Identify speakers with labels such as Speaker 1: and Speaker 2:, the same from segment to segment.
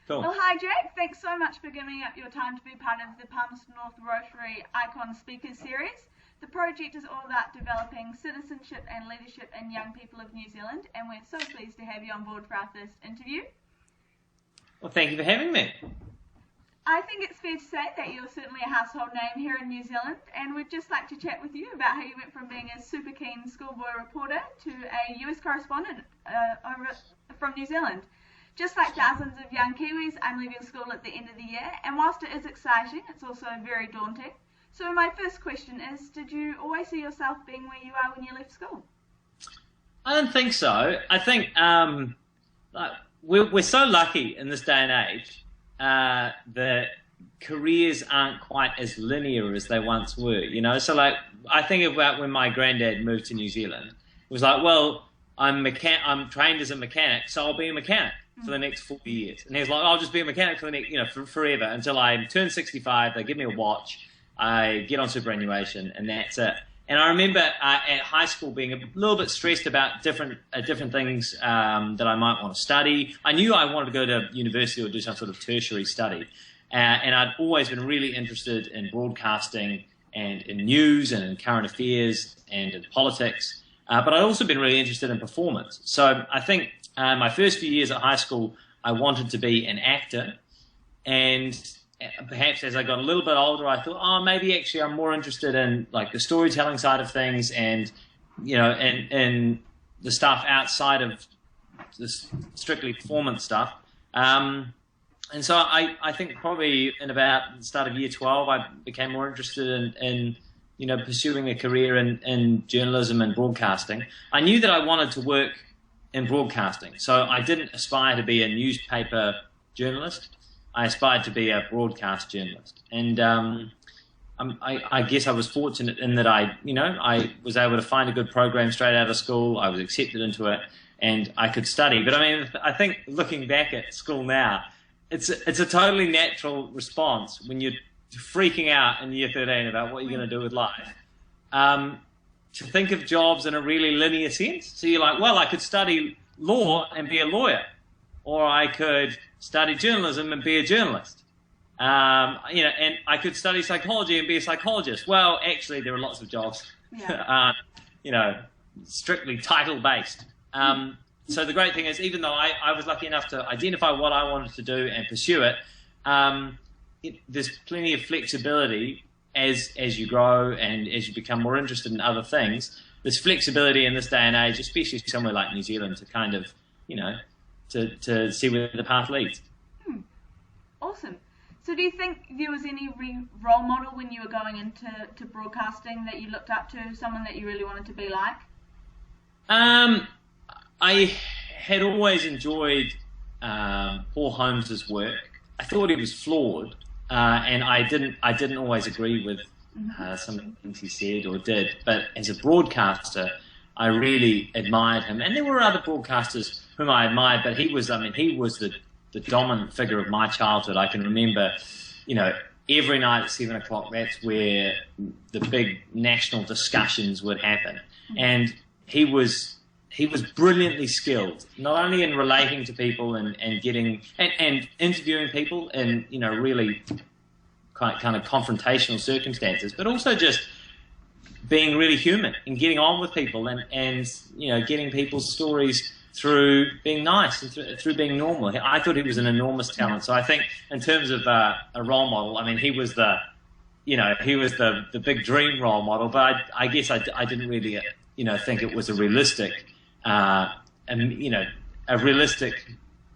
Speaker 1: Cool.
Speaker 2: Well, hi Jack, thanks so much for giving up your time to be part of the Palmerston North Rotary Icon Speakers Series. The project is all about developing citizenship and leadership in young people of New Zealand, and we're so pleased to have you on board for our first interview.
Speaker 1: Well, thank you for having me.
Speaker 2: I think it's fair to say that you're certainly a household name here in New Zealand, and we'd just like to chat with you about how you went from being a super keen schoolboy reporter to a US correspondent from New Zealand. Just like thousands of young Kiwis, I'm leaving school at the end of the year, and whilst it is exciting, it's also very daunting. So my first question is, did you always see yourself being where you are when you left school?
Speaker 1: I don't think so. I think we're so lucky in this day and age that careers aren't quite as linear as they once were, you know? So like, I think about when my granddad moved to New Zealand. It was like, well, I'm trained as a mechanic, so I'll be a mechanic for the next 40 years. And he was like, I'll just be a mechanic for the next, forever until I turn 65. They give me a watch, I get on superannuation, and that's it. And I remember at high school being a little bit stressed about different things that I might want to study. I knew I wanted to go to university or do some sort of tertiary study. And I'd always been really interested in broadcasting and in news and in current affairs and in politics. But I'd also been really interested in performance. So I think my first few years at high school, I wanted to be an actor. And perhaps as I got a little bit older, I thought, oh, maybe actually I'm more interested in like the storytelling side of things and, and the stuff outside of this strictly performance stuff. And so I think probably in about the start of year 12, I became more interested in pursuing a career in journalism and broadcasting. I knew that I wanted to work in broadcasting. So I didn't aspire to be a newspaper journalist. I aspired to be a broadcast journalist. And I guess I was fortunate in that I was able to find a good program straight out of school. I was accepted into it and I could study. But I mean, I think looking back at school now, it's a totally natural response when you're freaking out in year 13 about what you're going to do with life, to think of jobs in a really linear sense. So you're like, well, I could study law and be a lawyer, or I could study journalism and be a journalist, and I could study psychology and be a psychologist. Well, actually, there are lots of jobs, strictly title-based. So the great thing is, even though I was lucky enough to identify what I wanted to do and pursue it, there's plenty of flexibility as you grow and as you become more interested in other things. There's flexibility in this day and age, especially somewhere like New Zealand, to kind of, to see where the path leads.
Speaker 2: Awesome. So do you think there was any role model when you were going into broadcasting that you looked up to, someone that you really wanted to be like?
Speaker 1: I had always enjoyed Paul Holmes's work. I thought he was flawed, and I didn't always agree with some things he said or did. But as a broadcaster, I really admired him. And there were other broadcasters whom I admired, but he was the dominant figure of my childhood. I can remember, every night at 7 o'clock, that's where the big national discussions would happen. And he was brilliantly skilled, not only in relating to people and getting and interviewing people in really kind of confrontational circumstances, but also just being really human and getting on with people and getting people's stories through being nice and through being normal. I thought he was an enormous talent. So I think in terms of a role model, I mean, he was the big dream role model, but I guess I didn't really think it was a realistic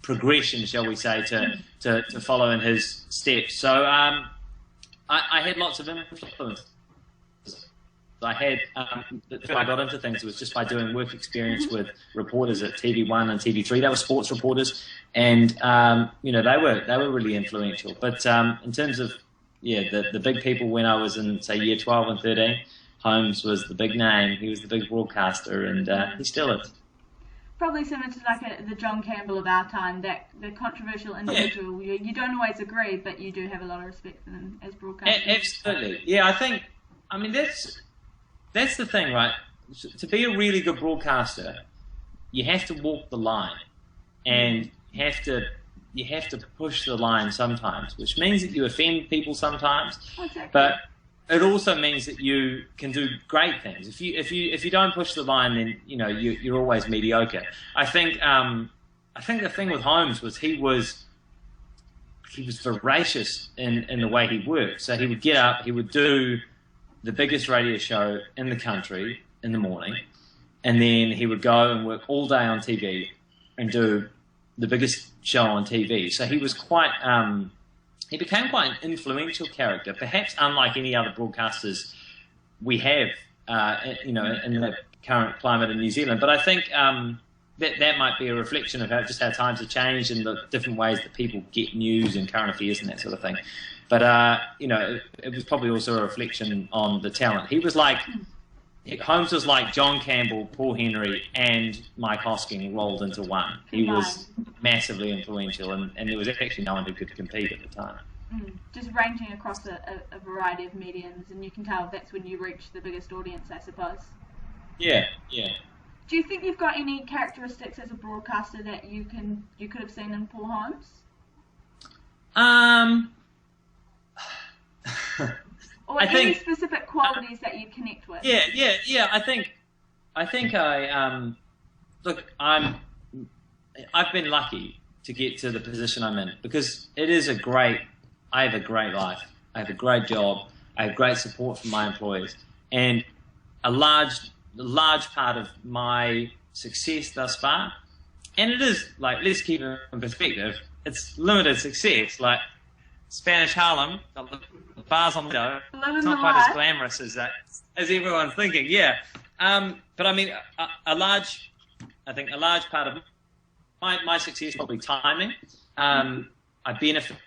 Speaker 1: progression, shall we say, to follow in his steps. So I had lots of influence. I had I got into things was just by doing work experience with reporters at TV1 and TV3. They were sports reporters, and they were really influential. But in terms of the big people when I was in say year 12 and 13, Holmes was the big name. He was the big broadcaster, and he still is.
Speaker 2: Probably similar to like the John Campbell of our time, that the controversial individual. Yeah. You don't always agree, but you do have a lot of respect for them as broadcasters.
Speaker 1: Absolutely, yeah. I mean that's the thing, right? To be a really good broadcaster, you have to walk the line, and you have to you have to push the line sometimes, which means that you offend people sometimes.
Speaker 2: Exactly.
Speaker 1: But it also means that you can do great things. If you don't push the line, then you're always mediocre. I think the thing with Holmes was he was voracious in the way he worked. So he would get up, he would do the biggest radio show in the country in the morning, and then he would go and work all day on TV and do the biggest show on TV. So he was quite, he became quite an influential character, perhaps unlike any other broadcasters we have, in the current climate in New Zealand. But I think that might be a reflection of just how times have changed and the different ways that people get news and current affairs and that sort of thing. But, it was probably also a reflection on the talent. He was like, Holmes was like John Campbell, Paul Henry, and Mike Hosking rolled into one. He was massively influential, and there was actually no one who could compete at the time.
Speaker 2: Just ranging across a variety of mediums, and you can tell that's when you reach the biggest audience, I suppose. Yeah. Do you think you've got any characteristics as a broadcaster that you could have seen in Paul Holmes? Or any specific qualities that you connect with? Yeah. I think look, I've been lucky to get to the position I'm in because I have a great life. I have a great job. I have great support from my employees, and a large part of my success thus far, and it is like, let's keep it in perspective. It's limited success, like Spanish Harlem, got the bars on the window. It's not quite as glamorous as everyone's thinking. Yeah, but I mean, a large part of my success is probably timing. I benefited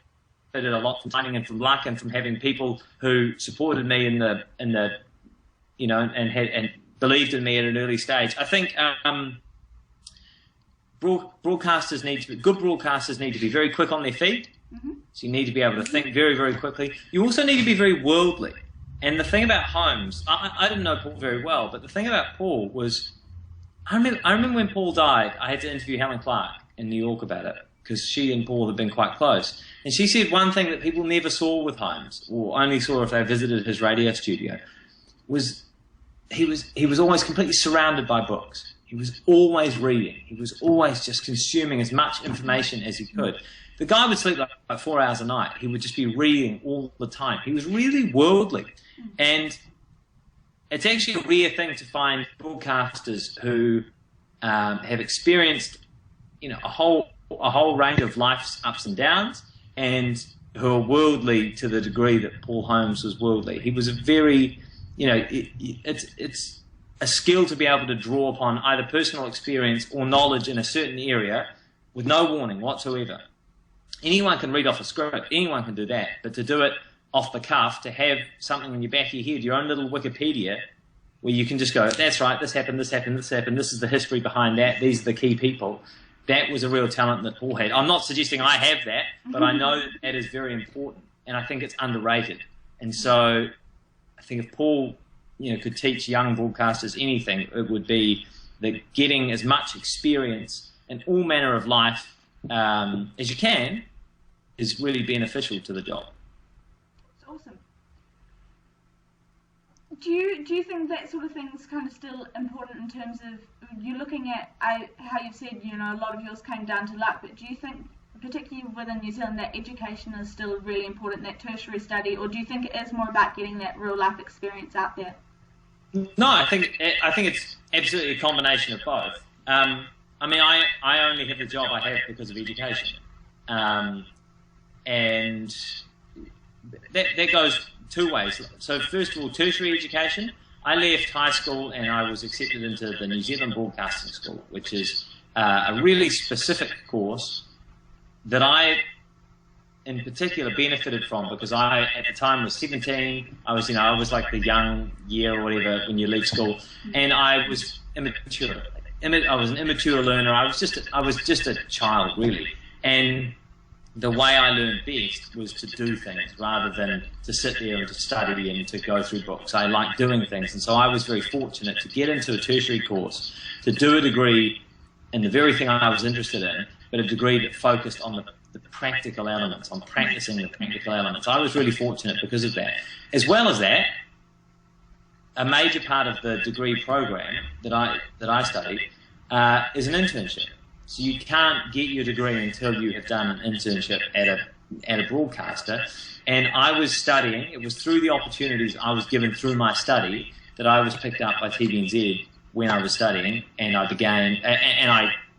Speaker 2: a lot from timing and from luck and from having people who supported me in the and believed in me at an early stage. I think good broadcasters need to be very quick on their feet. So you need to be able to think very, very quickly. You also need to be very worldly. And the thing about Holmes, I didn't know Paul very well, but the thing about Paul was, I remember when Paul died, I had to interview Helen Clark in New York about it, because she and Paul had been quite close. And she said one thing that people never saw with Holmes, or only saw if they visited his radio studio, was he was always completely surrounded by books. He was always reading. He was always just consuming as much information as he could. The guy would sleep like 4 hours a night. He would just be reading all the time. He was really worldly. And it's actually a rare thing to find broadcasters who have experienced, a whole range of life's ups and downs, and who are worldly to the degree that Paul Holmes was worldly. He was a very, it's a skill to be able to draw upon either personal experience or knowledge in a certain area with no warning whatsoever. Anyone can read off a script, anyone can do that, but to do it off the cuff, to have something in your back of your head, your own little Wikipedia, where you can just go, that's right, this happened, this happened, this happened, this is the history behind that, these are the key people. That was a real talent that Paul had. I'm not suggesting I have that, but I know that is very important, and I think it's underrated. And so I think if Paul, could teach young broadcasters anything, it would be that getting as much experience in all manner of life as you can is really beneficial to the job. It's awesome. Do you think that sort of thing is kind of still important in terms of you're looking at how you've said a lot of yours came down to luck, but do you think particularly within New Zealand that education is still really important, that tertiary study, or do you think it is more about getting that real life experience out there?
Speaker 1: No, I think it's absolutely a combination of both. I only have the job I have because of education, and that goes two ways. So first of all, tertiary education. I left high school and I was accepted into the New Zealand Broadcasting School, which is a really specific course that I, in particular, benefited from because I, at the time, was 17. I was like the young year or whatever when you leave school, and I was immature. I was an immature learner. I was just a child, really, and the way I learned best was to do things rather than to sit there and to study and to go through books. I like doing things, and so I was very fortunate to get into a tertiary course, to do a degree in the very thing I was interested in, but a degree that focused on the practical elements, on practicing the practical elements. I was really fortunate because of that. As well as that, a major part of the degree program that I studied is an internship. So you can't get your degree until you have done an internship at a broadcaster. And I was studying. It was through the opportunities I was given through my study that I was picked up by TVNZ when I was studying, and I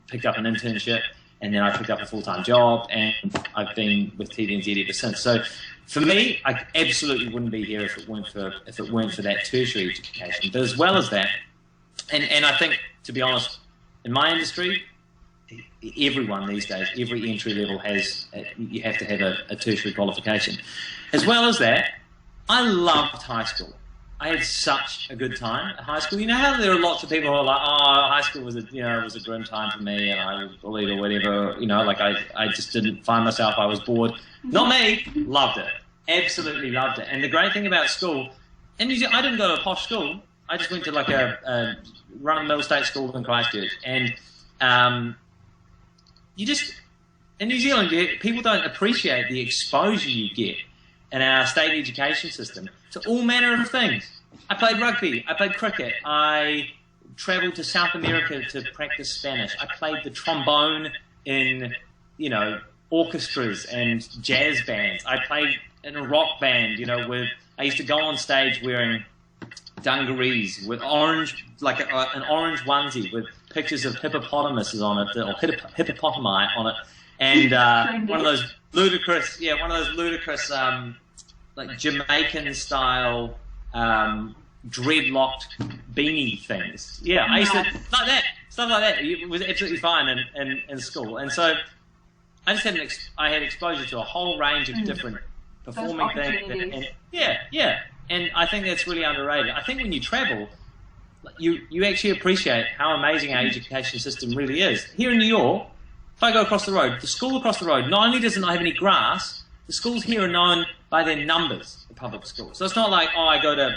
Speaker 1: picked up an internship, and then I picked up a full-time job, and I've been with TVNZ ever since. So for me, I absolutely wouldn't be here if it weren't for that tertiary education. But as well as that, and I think, to be honest, in my industry, everyone these days, every entry level you have to have a tertiary qualification. As well as that, I loved high school. I had such a good time at high school. You know how there are lots of people who are like, oh, high school was a grim time for me, and I was bullied or whatever. You know, like I just didn't find myself. I was bored. Not me. Loved it. Absolutely loved it. And the great thing about school, in New Zealand, I didn't go to a posh school. I just went to like a run-of-the-mill state school in Christchurch, and in New Zealand, people don't appreciate the exposure you get in our state education system to all manner of things. I played rugby, I played cricket, I travelled to South America to practice Spanish, I played the trombone in, orchestras and jazz bands, I played in a rock band, I used to go on stage wearing dungarees with orange, like an orange onesie with pictures of hippopotamuses on it, or hippopotami on it, and one of those ludicrous, like Jamaican style dreadlocked beanie things. Yeah, I used to like that, stuff like that. It was absolutely fine in school, and so I just had exposure to a whole range of different performing things. And I think that's really underrated. I think when you travel, you actually appreciate how amazing our education system really is. Here in New York, if I go across the road, the school across the road, not only does it not have any grass, the schools here are known by their numbers, the public schools. So it's not like, I go to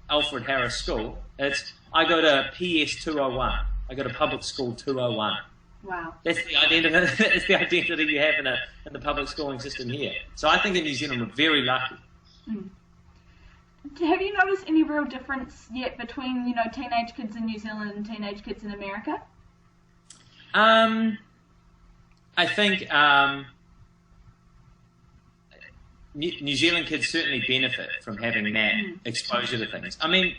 Speaker 1: Alfred Harris School. It's, I go to PS 201. I go to public school 201.
Speaker 2: Wow.
Speaker 1: That's the identity. That's the identity you have in the public schooling system here. So I think in New Zealand we're very lucky.
Speaker 2: Mm. Have you noticed any real difference yet between, teenage kids in New Zealand and teenage kids in America?
Speaker 1: I think New Zealand kids certainly benefit from having that exposure to things. I mean,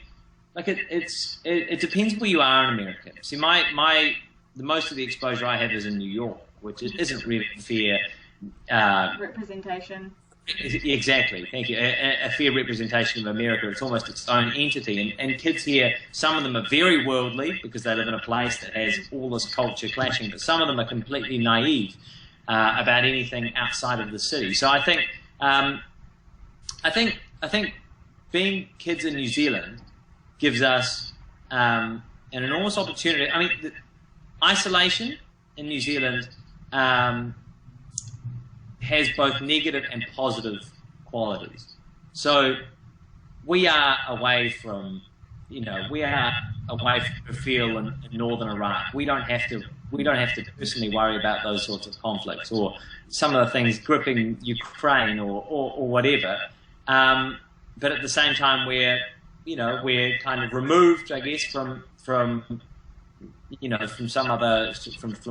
Speaker 1: like it depends where you are in America. See, the most of the exposure I have is in New York, which isn't really fair
Speaker 2: representation.
Speaker 1: Exactly, thank you. A fair representation of America. It's almost its own entity. And kids here, some of them are very worldly because they live in a place that has all this culture clashing, but some of them are completely naive about anything outside of the city. So I think being kids in New Zealand gives us an enormous opportunity. I mean, the isolation in New Zealand has both negative and positive qualities. So we are away from, Kafir in northern Iraq. We don't have to personally worry about those sorts of conflicts or some of the things gripping Ukraine or whatever. But at the same time, we're kind of removed, I guess, from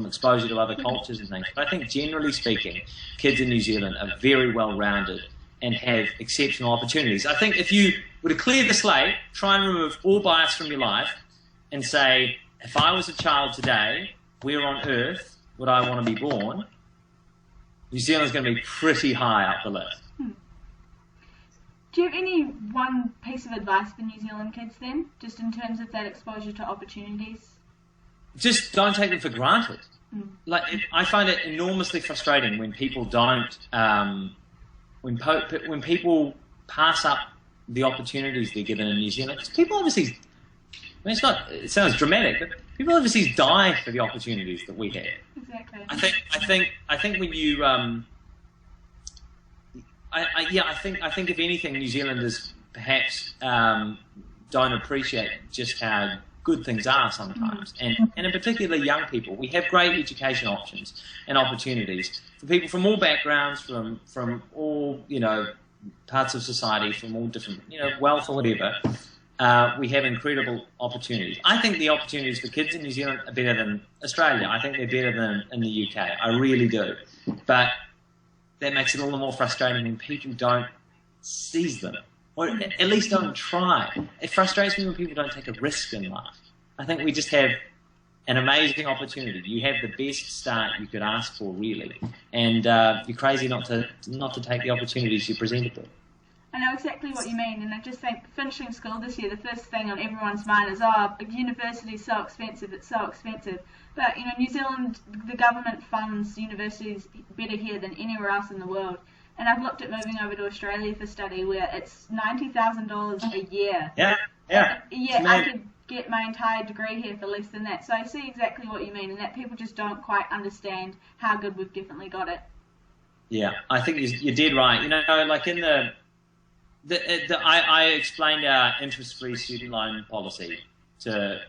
Speaker 1: exposure to other cultures and things. But I think generally speaking, kids in New Zealand are very well rounded and have exceptional opportunities. I think if you were to clear the slate, try and remove all bias from your life and say, if I was a child today, where on earth would I want to be born? New Zealand's going to be pretty high up the list.
Speaker 2: Do you have any one piece of advice for New Zealand kids then, just in terms of that exposure to opportunities?
Speaker 1: Just don't take them for granted. I find it enormously frustrating when people don't, when people pass up the opportunities they're given in New Zealand. People obviously, it sounds dramatic, but people obviously die for the opportunities that we have.
Speaker 2: Exactly.
Speaker 1: I think when you, I think if anything, New Zealanders perhaps don't appreciate just how good things are sometimes. And in particular, young people, we have great education options and opportunities for people from all backgrounds, from all, parts of society, from all different, wealth or whatever. We have incredible opportunities. I think the opportunities for kids in New Zealand are better than Australia. I think they're better than in the UK. I really do. But that makes it all the more frustrating when people don't seize them, or at least don't try. It frustrates me when people don't take a risk in life. I think we just have an amazing opportunity. You have the best start you could ask for, really, and you're crazy not to take the opportunities you're presented with.
Speaker 2: I know exactly what you mean, and I just think finishing school this year, the first thing on everyone's mind is, oh, university's so expensive, it's so expensive. But, New Zealand, the government funds universities better here than anywhere else in the world. And I've looked at moving over to Australia for study, where it's $90,000 a year.
Speaker 1: Yeah.
Speaker 2: I could get my entire degree here for less than that. So I see exactly what you mean, and that people just don't quite understand how good we've definitely got it.
Speaker 1: Yeah, I think you're dead right. Like in I explained our interest-free student loan policy to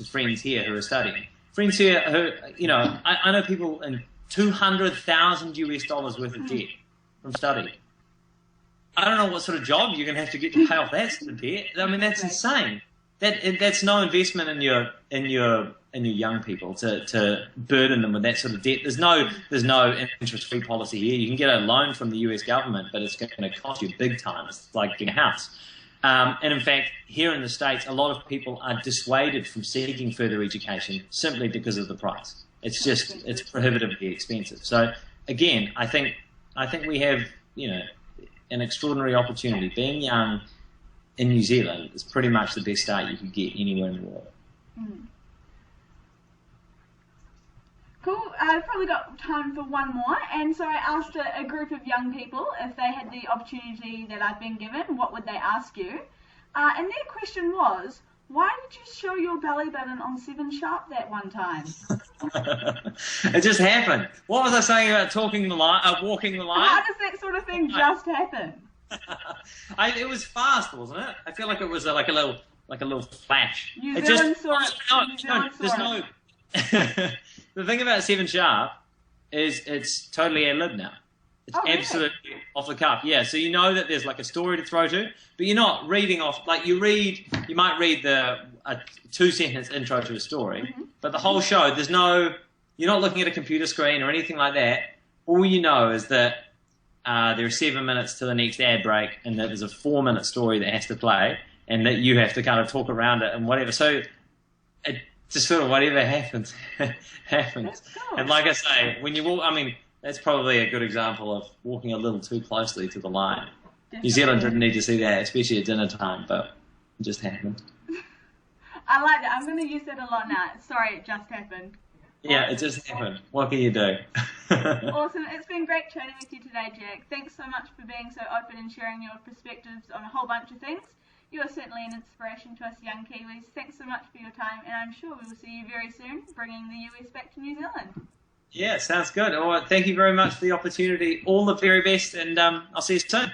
Speaker 1: friends here who are studying. Friends here who, I know people in $200,000 worth of debt from study. I don't know what sort of job you're going to have to get to pay off that sort of debt. I mean, that's insane. That's no investment in your young people to burden them with that sort of debt. There's no interest-free policy here. You can get a loan from the US government, but it's going to cost you big time. It's like getting a house. And in fact, here in the States, a lot of people are dissuaded from seeking further education simply because of the price. It's prohibitively expensive. So again, I think we have an extraordinary opportunity. Being young in New Zealand is pretty much the best start you could get anywhere in the world.
Speaker 2: Cool. I've probably got time for one more, and so I asked a group of young people if they had the opportunity that I've been given, what would they ask you? And their question was, why did you show your belly button on 7 Sharp that one time?
Speaker 1: It just happened. What was I saying about walking the line?
Speaker 2: How does that sort of thing just happen?
Speaker 1: It was fast, wasn't it? I feel like it was like a little flash.
Speaker 2: New Zealand saw it.
Speaker 1: The thing about 7 Sharp is it's totally ad-lib now. It's absolutely off the cuff. Yeah, so you know that there's like a story to throw to, but you're not reading off, like you might read a 2-sentence intro to a story, but the whole show, you're not looking at a computer screen or anything like that. All you know is that there are 7 minutes to the next ad break, and that there's a 4-minute story that has to play, and that you have to kind of talk around it and whatever. So it just sort of whatever happens, happens.
Speaker 2: Cool.
Speaker 1: And like I say, when you walk, I mean, that's probably a good example of walking a little too closely to the line. Definitely. New Zealand didn't need to see that, especially at dinner time, but it just happened.
Speaker 2: I like that. I'm going to use that a lot now. Sorry, it just happened.
Speaker 1: Yeah, it just happened. What can you do?
Speaker 2: Awesome. It's been great chatting with you today, Jack. Thanks so much for being so open and sharing your perspectives on a whole bunch of things. You are certainly an inspiration to us young Kiwis. Thanks so much for your time, and I'm sure we will see you very soon, bringing the US back to New Zealand.
Speaker 1: Yeah, sounds good. All right, thank you very much for the opportunity. All the very best, and I'll see you soon.